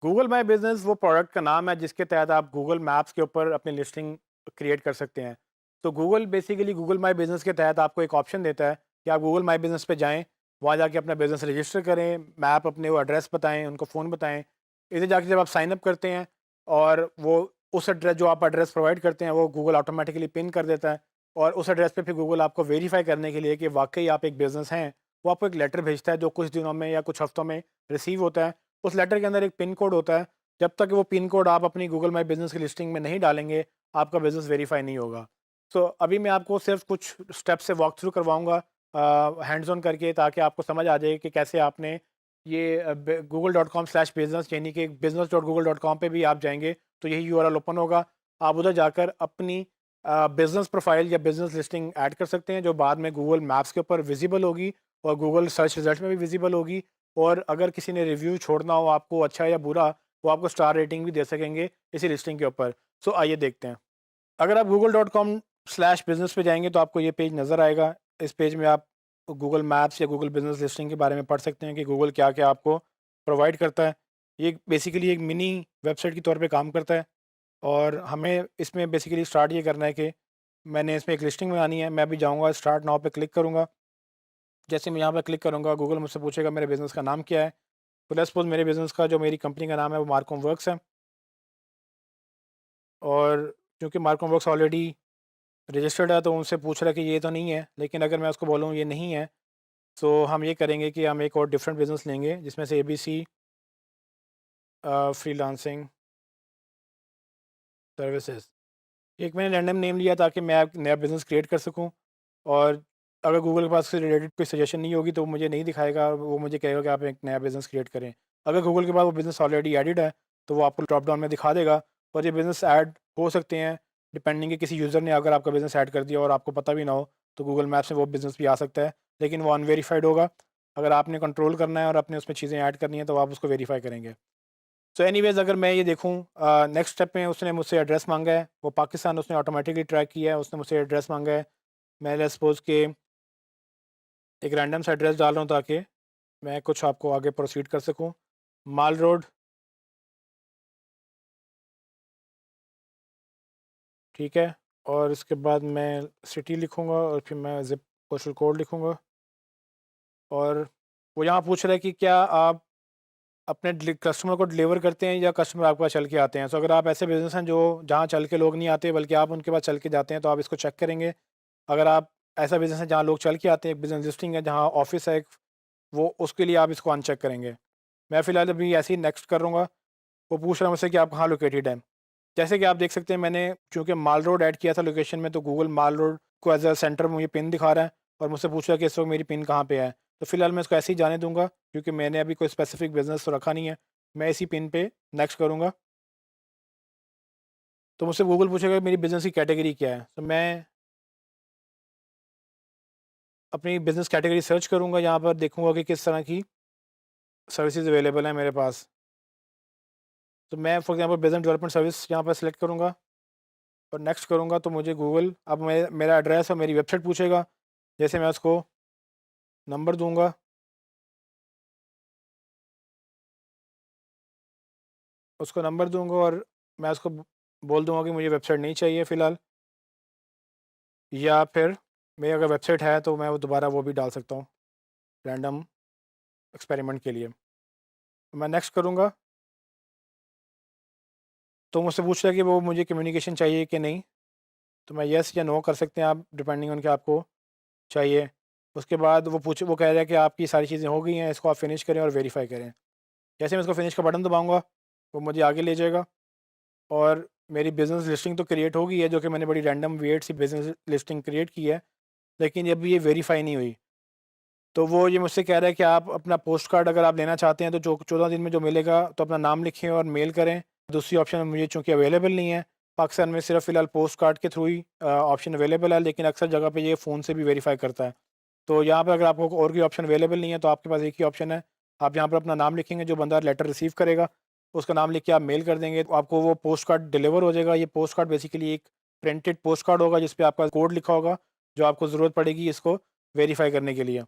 Google माई business वो product का नाम है जिसके तहत आप गूगल मैप्स के ऊपर अपनी लिस्टिंग क्रिएट कर सकते हैं। तो गूगल बेसिकली गूगल माई बिज़नेस के तहत आपको एक ऑप्शन देता है कि आप गूगल माई बिज़नेस पे जाएँ, वहाँ जाके अपना बिज़नेस रजिस्टर करें, मैप अपने वो एड्रेस बताएँ, उनको फ़ोन बताएँ। इधर जाके जब आप साइन अप करते हैं और वो उस एड्रेस जो आप एड्रेस प्रोवाइड करते हैं वो गूगल ऑटोमेटिकली पिन कर देता है और उस एड्रेस पे फिर गूगल आपको वेरीफ़ाई करने के लिए कि वाक़ई आप एक बिज़नेस हैं, वो आपको एक लेटर भेजता है जो कुछ दिनों में या कुछ हफ्तों में रिसीव होता है। उस लेटर के अंदर एक पिन कोड होता है, जब तक वो पिन कोड आप अपनी गूगल माई बिज़नेस की लिस्टिंग में नहीं डालेंगे, आपका बिज़नेस वेरीफ़ाई नहीं होगा। सो अभी मैं आपको सिर्फ़ कुछ स्टेप से वॉक थ्रू करवाऊँगा हैंड्स ऑन करके, ताकि आपको समझ आ जाए कि कैसे आपने ये google.com/business यानी कि business.google.com पे भी आप जाएँगे, तो यही यूआरएल ओपन होगा। आप उधर जाकर अपनी बिज़नेस प्रोफ़ाइल या बिज़नेस लिस्टिंग ऐड कर सकते हैं, जो बाद में गूगल मैप्स के ऊपर विज़िबल होगी और गूगल सर्च रिज़ल्ट में भी विज़िबल होगी। और अगर किसी ने रिव्यू छोड़ना हो आपको अच्छा या बुरा, वो आपको स्टार रेटिंग भी दे सकेंगे इसी लिस्टिंग के ऊपर। सो आइए देखते हैं। अगर आप google.com/business पे जाएँगे तो आपको ये पेज नज़र आएगा। इस पेज में आप गूगल मैप्स या गूगल बिज़नेस लिस्टिंग के बारे में पढ़ सकते हैं कि गूगल क्या-क्या आपको प्रोवाइड करता है। ये बेसिकली एक मिनी वेबसाइट के तौर पे काम करता है और हमें इसमें बेसिकली स्टार्ट ये करना है कि मैंने इसमें एक लिस्टिंग बनानी है। मैं अभी जाऊँगा स्टार्ट नाउ पे क्लिक करूँगा। जैसे मैं यहाँ पे क्लिक करूँगा, गूगल मुझसे पूछेगा मेरे बिज़नेस का नाम क्या है। तो लेट्स सपोज़ मेरे बिज़नेस का जो मेरी कंपनी का नाम है वो मार्कोम वर्क्स है और क्योंकि मार्कोम वर्क्स ऑलरेडी रजिस्टर्ड है तो उनसे पूछ रहा है कि ये तो नहीं है, लेकिन अगर मैं उसको बोलूँ ये नहीं है, तो हम ये करेंगे कि हम एक और डिफरेंट बिज़नेस लेंगे जिसमें से एबीसी फ्रीलांसिंग सर्विसेज। एक मैंने रैंडम नेम लिया ताकि मैं एक नया बिज़नेस क्रिएट कर सकूँ और अगर गूगल के पास से रिलेटेड कोई सजेशन नहीं होगी तो वो मुझे नहीं दिखाएगा, वो मुझे कहेगा कि आप एक नया बिज़नेस क्रिएट करें। अगर गूगल के पास वो बिज़नेस ऑलरेडी एडिड है, तो वो आपको ड्रॉप डाउन में दिखा देगा और ये बिज़नेस ऐड हो सकते हैं डिपेंडिंग कि किसी यूज़र ने अगर आपका बिज़नेस ऐड कर दिया और आपको पता भी ना हो, तो गूगल मैप्स में वो बिज़नेस भी आ सकता है, लेकिन वो अनवेरिफाइड होगा। अगर आपने कंट्रोल करना है और अपने उसमें चीज़ें ऐड करनी है तो आप उसको वेरीफ़ाई करेंगे। सो एनीवेज़ अगर मैं ये देखूँ नेक्स्ट स्टेप में उसने मुझसे एड्रेस माँगा है, वो पाकिस्तान उसने ऑटोमेटिकली ट्रैक किया है, उसने मुझसे एड्रेस माँगा है। मैं लेट्स सपोज़ के एक रैंडम सा एड्रेस डाल रहा हूँ ताकि मैं कुछ आपको आगे प्रोसीड कर सकूँ। माल रोड, ठीक है? और इसके बाद मैं सिटी लिखूँगा और फिर मैं ज़िप पोस्टल कोड लिखूँगा और वो यहाँ पूछ रहा है कि क्या आप अपने कस्टमर को डिलीवर करते हैं या कस्टमर आपके पास चल के आते हैं? सो अगर आप ऐसे बिज़नेस हैं जो जहाँ चल के लोग नहीं आते बल्कि आप उनके पास चल के जाते हैं, तो आप इसको चेक करेंगे। अगर आप ऐसा बिज़नेस है जहाँ लोग चल के आते हैं, एक बिज़नेस लिस्टिंग है जहाँ ऑफ़िस है एक, वो उसके लिए आप इसको अनचेक करेंगे। मैं फ़िलहाल अभी ऐसे ही नेक्स्ट करूँगा। वो पूछ रहा है मुझसे कि आप कहाँ लोकेटेड हैं। जैसे कि आप देख सकते हैं मैंने चूँकि माल रोड ऐड किया था लोकेशन में, तो गूगल माल रोड को एज़ अ सेंटर मुझे पिन दिखा रहा है और मुझसे पूछ रहा है कि इस वक़्त मेरी पिन कहाँ पे है। तो फ़िलहाल मैं इसको ऐसे ही जाने दूँगा क्योंकि मैंने अभी कोई स्पेसिफ़िक बिज़नेस तो रखा नहीं है। मैं इसी पिन पे नेक्स्ट करूँगा। तो मुझसे गूगल पूछेगा मेरी बिज़नेस की कैटेगरी क्या है? तो मैं अपनी बिज़नेस कैटेगरी सर्च करूँगा, यहाँ पर देखूँगा कि किस तरह की सर्विसेज़ अवेलेबल हैं मेरे पास। तो मैं for example business development service यहाँ पर सेलेक्ट करूँगा और नेक्स्ट करूँगा तो मुझे गूगल अब मैं मेरा एड्रेस और मेरी वेबसाइट पूछेगा। जैसे मैं उसको नंबर दूँगा, उसको नंबर दूँगा और मैं उसको बोल दूँगा कि मुझे वेबसाइट नहीं चाहिए फ़िलहाल, या फिर मेरी अगर वेबसाइट है तो मैं वो दोबारा वो भी डाल सकता हूँ रैंडम एक्सपेरिमेंट के लिए। मैं नेक्स्ट करूँगा, तो मुझसे पूछ रहा है कि वो मुझे कम्युनिकेशन चाहिए कि नहीं, तो मैं येस या नो कर सकते हैं आप डिपेंडिंग ऑन कि आपको चाहिए। उसके बाद वो कह रहा है कि आपकी सारी चीज़ें हो गई हैं, इसको आप फिनिश करें और वेरीफ़ाई करें। जैसे मैं इसको फिनिश का बटन दबाऊँगा, वो मुझे आगे ले जाएगा और मेरी बिज़नेस लिस्टिंग तो क्रिएट हो गई है, जो कि मैंने बड़ी रैंडम वियर्ड सी बिज़नेस लिस्टिंग क्रिएट की है, लेकिन अभी ये वेरीफ़ाई नहीं हुई। तो वो ये मुझसे कह रहा है कि आप अपना पोस्ट कार्ड अगर आप लेना चाहते हैं तो जो 14 दिन में जो मिलेगा तो अपना नाम लिखें और मेल करें। दूसरी ऑप्शन मुझे चूँकि अवेलेबल नहीं है, पाकिस्तान में सिर्फ़ फ़िलहाल पोस्ट कार्ड के थ्रू ही ऑप्शन अवेलेबल है, लेकिन अक्सर जगह पे ये फ़ोन से भी वेरीफ़ाई करता है। तो यहाँ पे अगर आपको और कोई ऑप्शन अवेलेबल नहीं है तो आपके पास एक ही ऑप्शन है, आप यहाँ पर अपना नाम लिखेंगे, जो बंदा लेटर रिसीव करेगा, उसका नाम लिख के आप मेल कर देंगे, तो आपको वो पोस्ट कार्ड डिलीवर हो जाएगा। ये पोस्ट कार्ड बेसिकली एक प्रिंटेड पोस्ट कार्ड होगा जिस पे आपका कोड लिखा होगा, जो आपको ज़रूरत पड़ेगी इसको वेरीफ़ाई करने के लिए।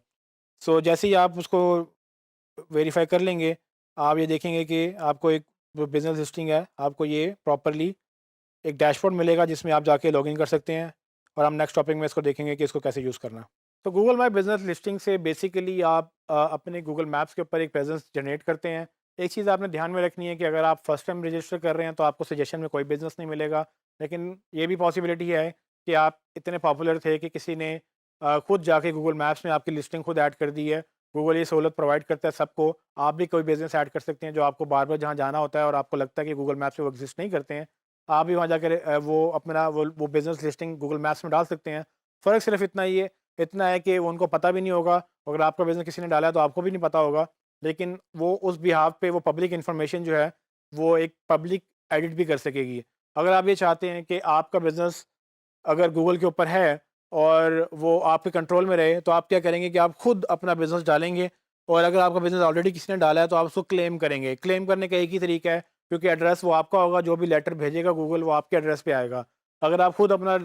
सो जैसे ही आप उसको वेरीफ़ाई कर लेंगे, आप ये देखेंगे कि आपको एक वो बिज़नेस लिस्टिंग है, आपको ये प्रॉपरली एक डैशबोर्ड मिलेगा जिसमें आप जाके लॉगिन कर सकते हैं, और हम नेक्स्ट टॉपिक में इसको देखेंगे कि इसको कैसे यूज़ करना। तो गूगल माई बिज़नेस लिस्टिंग से बेसिकली आप अपने गूगल मैप्स के ऊपर एक प्रेजेंस जनरेट करते हैं। एक चीज़ आपने ध्यान में रखनी है कि अगर आप फर्स्ट टाइम रजिस्टर कर रहे हैं तो आपको सजेशन में कोई बिज़नेस नहीं मिलेगा, लेकिन ये भी पॉसिबिलिटी है कि आप इतने पॉपुलर थे कि किसी ने खुद जाके गूगल मैप्स में आपकी लिस्टिंग खुद ऐड कर दी है। गूगल ये सहूलत प्रोवाइड करता है सबको। आप भी कोई बिज़नेस ऐड कर सकते हैं जो आपको बार-बार जहाँ जाना होता है और आपको लगता है कि गूगल मैप्स पे वो एग्ज़िस्ट नहीं करते हैं। आप भी वहाँ जाकर वो अपना वो बिज़नेस लिस्टिंग गूगल मैप्स में डाल सकते हैं। फ़र्क सिर्फ़ इतना है कि उनको पता भी नहीं होगा। अगर आपका बिज़नेस किसी ने डाला है तो आपको भी नहीं पता होगा। लेकिन वो उस बिहाफ़ पे वो पब्लिक इन्फॉर्मेशन जो है, वो एक पब्लिक एडिट भी कर सकेगी। अगर आप ये चाहते हैं कि आपका बिज़नेस अगर गूगल के ऊपर है और वो आपके कंट्रोल में रहे, तो आप क्या करेंगे कि आप खुद अपना बिज़नेस डालेंगे, और अगर आपका बिज़नेस ऑलरेडी किसी ने डाला है तो आप उसको क्लेम करेंगे। क्लेम करने का एक ही तरीका है, क्योंकि एड्रेस वो आपका होगा, जो भी लेटर भेजेगा गूगल वो आपके एड्रेस पे आएगा। अगर आप खुद अपना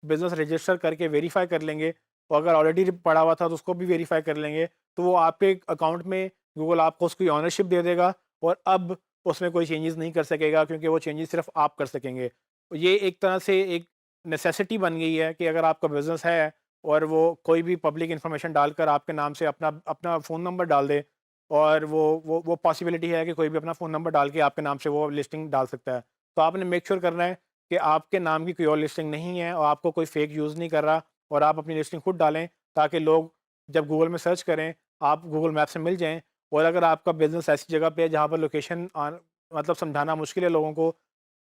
बिज़नेस रजिस्टर करके वेरीफ़ाई कर लेंगे, और अगर ऑलरेडी पड़ा हुआ था तो उसको भी वेरीफ़ाई कर लेंगे, तो वो आपके अकाउंट में गूगल आपको उसकी ओनरशिप दे देगा, और अब उसमें कोई चेंजेस नहीं कर सकेगा, क्योंकि वो चेंजेस सिर्फ़ आप कर सकेंगे। ये एक तरह से एक नेसेसिटी बन गई है कि अगर आपका बिज़नेस है और वो कोई भी पब्लिक इन्फॉर्मेशन डालकर आपके नाम से अपना अपना फ़ोन नंबर डाल दे, और वो पॉसिबिलिटी है कि कोई भी अपना फ़ोन नंबर डाल के आपके नाम से वो लिस्टिंग डाल सकता है। तो आपने मेक श्योर करना है कि आपके नाम की कोई और लिस्टिंग नहीं है और आपको कोई फ़ेक यूज़ नहीं कर रहा, और आप अपनी लिस्टिंग खुद डालें, ताकि लोग जब गूगल में सर्च करें, आप गूगल मैप से मिल जाएँ। और अगर आपका बिज़नेस ऐसी जगह पे है जहाँ पर लोकेशन मतलब समझाना मुश्किल है लोगों को,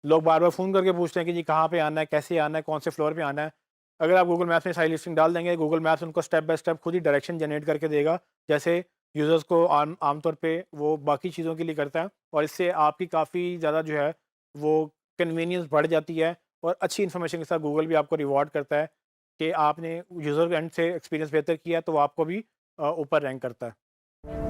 लोग बार-बार फ़ोन करके पूछते हैं कि जी कहाँ पे आना है, कैसे आना है, कौन से फ्लोर पे आना है। अगर आप गूगल मैप्स में सारी लिस्टिंग डाल देंगे, गूगल मैप्स उनको स्टेप बाय स्टेप खुद ही डायरेक्शन जनरेट करके देगा, जैसे यूज़र्स को आमतौर पे वो बाकी चीज़ों के लिए करता है। और इससे आपकी काफ़ी ज़्यादा जो है वो कन्वीनियंस बढ़ जाती है, और अच्छी इन्फॉर्मेशन के साथ गूगल भी आपको रिवॉर्ड करता है कि आपने यूज़र एंड से एक्सपीरियंस बेहतर किया, तो वो आपको भी ऊपर रैंक करता है।